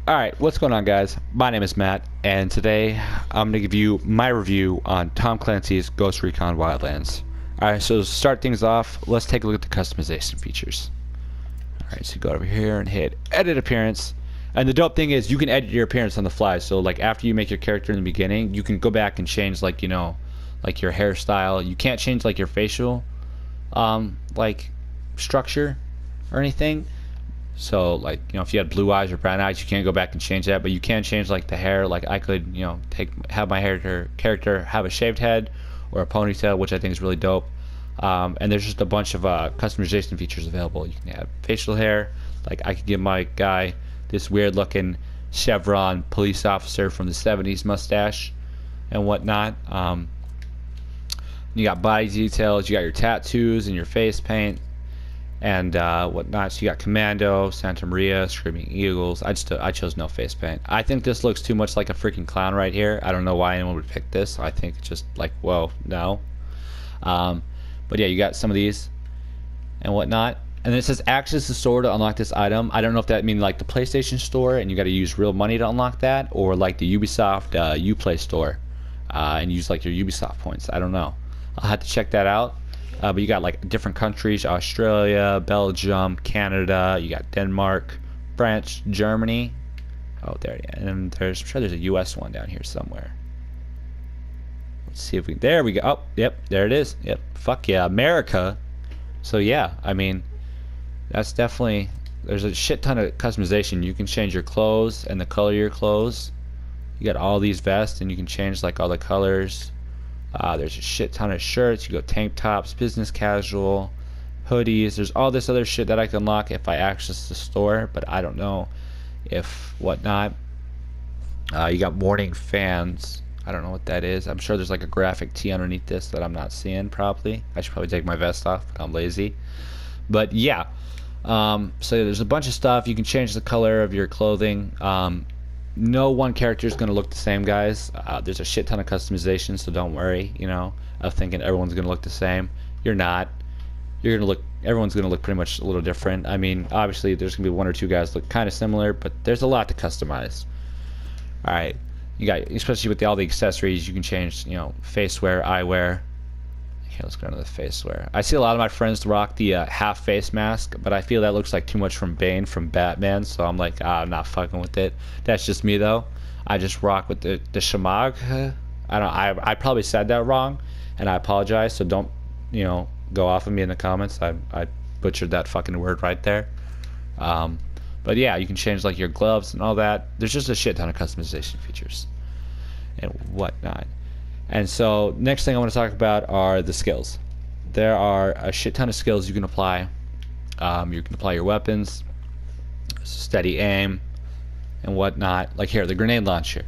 Alright, what's going on, guys? My name is Matt, and today I'm going to give you my review on Tom Clancy's Ghost Recon Wildlands. Alright, so to start things off, let's take a look at the customization features. Alright, so go over here and hit Edit Appearance. And the dope thing is you can edit your appearance on the fly. So like after you make your character in the beginning, you can go back and change like, you know, like your hairstyle. You can't change like your facial like structure or anything. So like, you know, if you had blue eyes or brown eyes, you can't go back and change that, but you can change like the hair. Like I could, you know, have my character have a shaved head or a ponytail, which I think is really dope. And there's just a bunch of customization features available. You can have facial hair. Like I could give my guy this weird looking chevron police officer from the 70s mustache and whatnot. You got body details, you got your tattoos and your face paint and whatnot. So you got Commando, Santa Maria, Screaming Eagles. I chose no face paint. I think this looks too much like a freaking clown right here. I don't know why anyone would pick this. I think it's just like, whoa, no. But yeah, you got some of these and whatnot. And then it says access the store to unlock this item. I don't know if that means like the PlayStation store and you got to use real money to unlock that, or like the Ubisoft Uplay store and use like your Ubisoft points. I don't know. I'll have to check that out. But you got like different countries: Australia, Belgium, Canada. You got Denmark, France, Germany. Oh, there. And I'm sure there's a U.S. one down here somewhere. Let's see if we. There we go. Oh, yep, there it is. Yep. Fuck yeah, America. So yeah, I mean, that's definitely. There's a shit ton of customization. You can change your clothes and the color of your clothes. You got all these vests, and you can change like all the colors. There's a shit ton of shirts. You go tank tops, business casual, hoodies. There's all this other shit that I can unlock if I access the store, but I don't know if whatnot. You got morning fans. I don't know what that is. I'm sure there's like a graphic tee underneath this that I'm not seeing probably. I should probably take my vest off, but I'm lazy. But yeah, so there's a bunch of stuff. You can change the color of your clothing. No one character is going to look the same, guys. There's a shit ton of customization, so don't worry, you know, of thinking everyone's going to look the same. You're not. Everyone's going to look pretty much a little different. I mean, obviously there's going to be one or two guys look kind of similar, but there's a lot to customize. All right. You got, especially with all the accessories, you can change, you know, face wear, eyewear. Okay, let's go to the face wear. I see a lot of my friends rock the half face mask, but I feel that looks like too much from Bane from Batman, so I'm like, I'm not fucking with it. That's just me though. I just rock with the shamag. I probably said that wrong, and I apologize. So don't, you know, go off of me in the comments. I butchered that fucking word right there. But yeah, you can change like your gloves and all that. There's just a shit ton of customization features and whatnot. And so next thing I want to talk about are the skills. There are a shit ton of skills you can apply. You can apply your weapons, steady aim, and whatnot. Like here, the grenade launcher.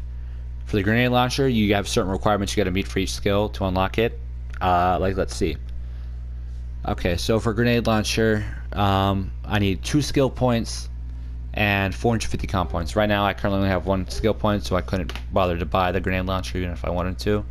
For the grenade launcher, you have certain requirements you got to meet for each skill to unlock it. Like let's see. Okay, so for grenade launcher, I need 2 skill points and 450 comp points. Right now I currently only have 1 skill point, so I couldn't bother to buy the grenade launcher even if I wanted to.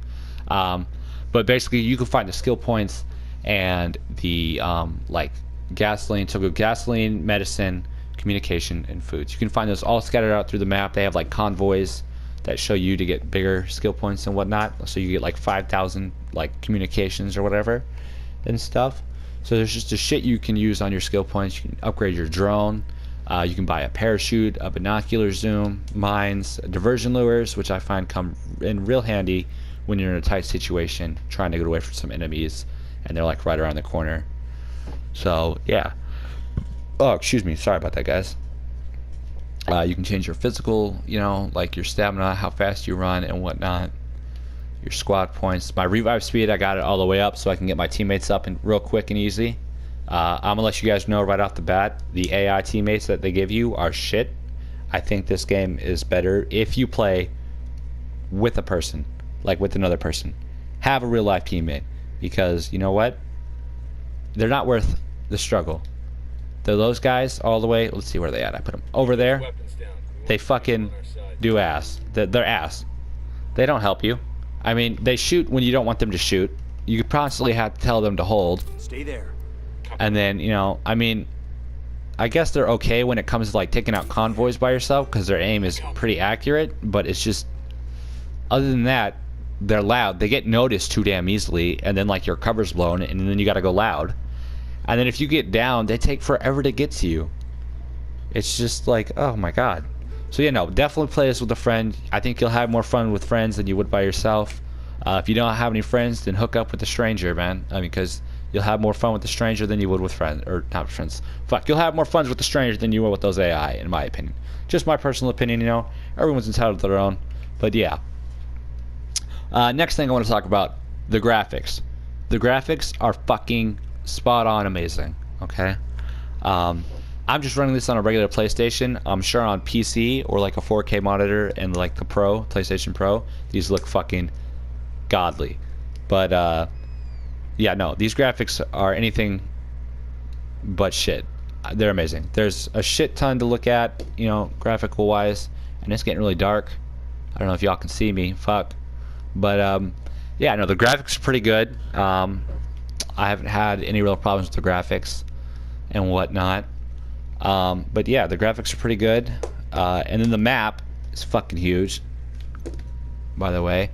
But basically you can find the skill points and the like gasoline, so go gasoline, medicine, communication, and foods. You can find those all scattered out through the map. They have like convoys that show you to get bigger skill points and whatnot, so you get like 5,000 like communications or whatever and stuff. So there's just a shit you can use on your skill points. You can upgrade your drone. You can buy a parachute, a binocular zoom, mines, diversion lures, which I find come in real handy when you're in a tight situation trying to get away from some enemies and they're like right around the corner. So yeah. Oh, excuse me, sorry about that, guys. You can change your physical, you know, like your stamina, how fast you run and whatnot, your squad points. My revive speed, I got it all the way up so I can get my teammates up and real quick and easy. I'm gonna let you guys know right off the bat, the AI teammates that they give you are shit. I think this game is better if you play with a person, like with another person. Have a real life teammate, because you know what? They're not worth the struggle. Those guys all the way. Let's see where they at. I put them over there. They fucking do ass. They're ass. They don't help you. I mean, they shoot when you don't want them to shoot. You constantly have to tell them to hold. Stay there. And then, you know, I mean, I guess they're okay when it comes to like taking out convoys by yourself because their aim is pretty accurate, but it's just, other than that, they're loud. They get noticed too damn easily, and then like your cover's blown, and then you gotta go loud. And then if you get down, they take forever to get to you. It's just like, oh my god. So yeah, no, definitely play this with a friend. I think you'll have more fun with friends than you would by yourself. If you don't have any friends, then hook up with a stranger, man. I mean, because you'll have more fun with a stranger than you would with friends, or not friends. Fuck, you'll have more fun with a stranger than you will with those AI, in my opinion. Just my personal opinion, you know. Everyone's entitled to their own. But yeah. Next thing I want to talk about, the graphics. The graphics are fucking spot on amazing, okay? I'm just running this on a regular PlayStation. I'm sure on PC or like a 4K monitor and like the Pro, PlayStation Pro, these look fucking godly. But yeah, no, these graphics are anything but shit. They're amazing. There's a shit ton to look at, you know, graphical wise, and it's getting really dark. I don't know if y'all can see me, fuck. But yeah, no, the graphics are pretty good. I haven't had any real problems with the graphics and whatnot. But yeah, the graphics are pretty good. And then the map is fucking huge, by the way.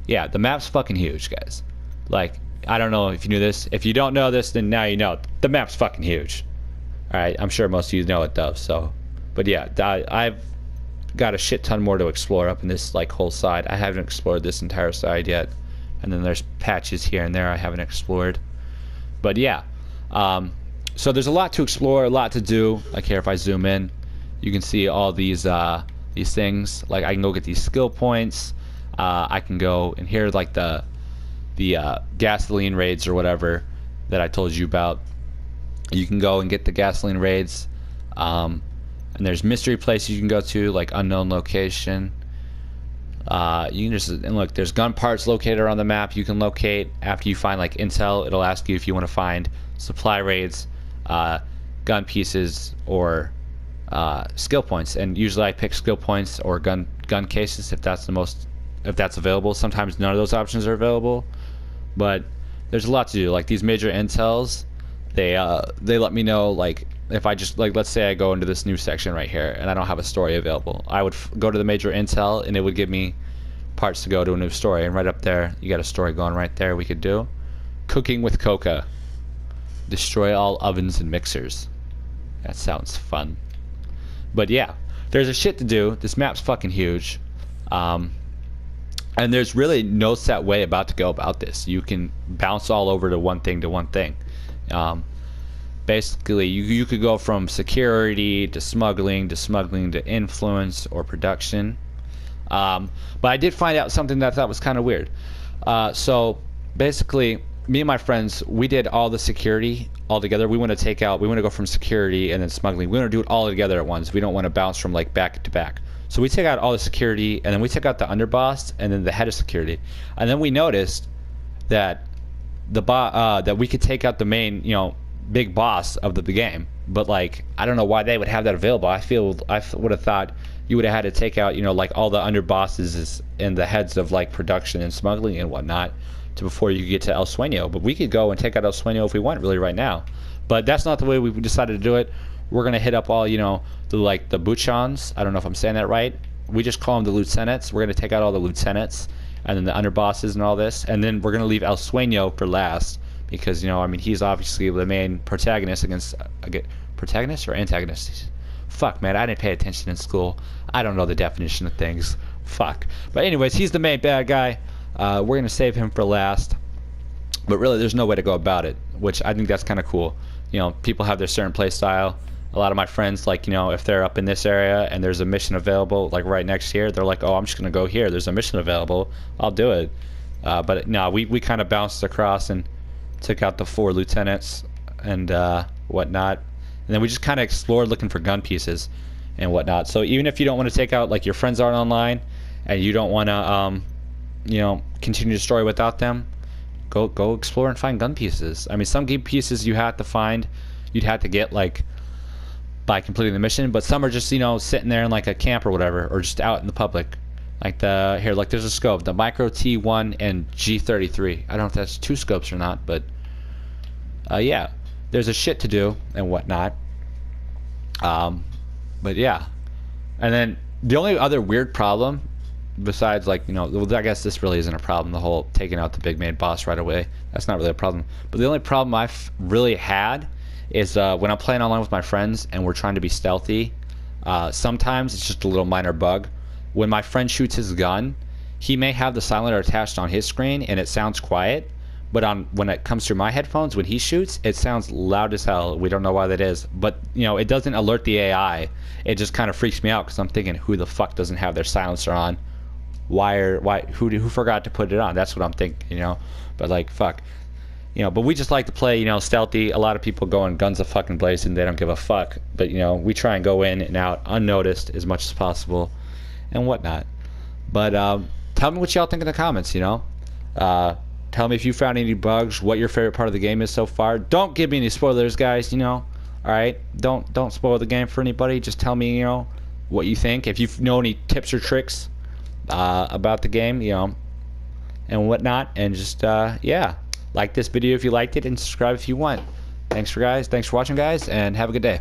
Yeah, the map's fucking huge, guys. Like, I don't know if you knew this. If you don't know this, then now you know. The map's fucking huge. Alright, I'm sure most of you know it though, so. But yeah, I've got a shit ton more to explore up in this like whole side. I haven't explored this entire side yet. And then there's patches here and there I haven't explored. But yeah. So there's a lot to explore, a lot to do. Like here, if I zoom in, you can see all these things. Like I can go get these skill points. I can go and here like the gasoline raids or whatever that I told you about. You can go and get the gasoline raids. And there's mystery places you can go to, like unknown location. You can just, and look, there's gun parts located on the map you can locate. After you find like intel, it'll ask you if you want to find supply raids, gun pieces, or skill points. And usually I pick skill points or gun cases if that's available. Sometimes none of those options are available, but there's a lot to do. Like these major intels, they let me know, like if I just, like, let's say I go into this new section right here and I don't have a story available, I would go to the major intel and it would give me parts to go to a new story. And right up there you got a story going right there we could do. Cooking with coca. Destroy all ovens and mixers. That sounds fun. But yeah, there's a shit to do. This map's fucking huge. And there's really no set way about to go about this. You can bounce all over to one thing. Basically, you could go from security to smuggling to influence or production. But I did find out something that I thought was kind of weird. So basically, me and my friends, we did all the security all together. We want to go from security and then smuggling. We want to do it all together at once. We don't want to bounce from like back to back. So we take out all the security, and then we took out the underboss and then the head of security. And then we noticed that that we could take out the main, you know, big boss of the game. But like, I don't know why they would have that available. I would have thought you would have had to take out, you know, like all the underbosses and the heads of like production and smuggling and whatnot before you get to El Sueño. But we could go and take out El Sueño if we want, really, right now. But that's not the way we decided to do it. We're gonna hit up all, you know, the buchons. I don't know if I'm saying that right. We just call them the lieutenants. We're gonna take out all the lieutenants and then the underbosses and all this, and then we're gonna leave El Sueño for last because, you know, I mean, he's obviously the main protagonist against protagonist or antagonist. Fuck, man, I didn't pay attention in school. I don't know the definition of things. Fuck. But anyways, he's the main bad guy. We're gonna save him for last. But really, there's no way to go about it, which I think that's kind of cool. You know, people have their certain play style. A lot of my friends, like, you know, if they're up in this area and there's a mission available, like right next here, they're like, oh, I'm just gonna go here. There's a mission available. I'll do it. But no, we kind of bounced across and took out the 4 lieutenants and whatnot. And then we just kind of explored looking for gun pieces and whatnot. So even if you don't want to take out, like, your friends aren't online and you don't want to, you know, continue the story without them, go explore and find gun pieces. I mean, some gun pieces you have to find, you'd have to get, like, by completing the mission, but some are just, you know, sitting there in like a camp or whatever, or just out in the public. Like like there's a scope, the Micro T1 and G33. I don't know if that's 2 scopes or not, but yeah, there's a shit to do and whatnot. But yeah, and then the only other weird problem, besides like, you know, well, I guess this really isn't a problem, the whole taking out the big main boss right away, that's not really a problem. But the only problem I've really had is when I'm playing online with my friends and we're trying to be stealthy. Sometimes it's just a little minor bug. When my friend shoots his gun, he may have the silencer attached on his screen and it sounds quiet, but when it comes through my headphones, when he shoots, it sounds loud as hell. We don't know why that is, but you know, it doesn't alert the AI. It just kind of freaks me out because I'm thinking, who the fuck doesn't have their silencer on? Who forgot to put it on? That's what I'm thinking, you know. But like, fuck, you know. But we just like to play, you know, stealthy. A lot of people go in guns a fucking blazing, they don't give a fuck. But you know, we try and go in and out unnoticed as much as possible, and whatnot. But tell me what y'all think in the comments, you know. Tell me if you found any bugs, what your favorite part of the game is so far. Don't give me any spoilers, guys, you know. Alright? Don't spoil the game for anybody. Just tell me, you know, what you think. If you know any tips or tricks about the game, you know, and whatnot. And just, yeah. Like this video if you liked it, and subscribe if you want. Thanks for watching, guys, and have a good day.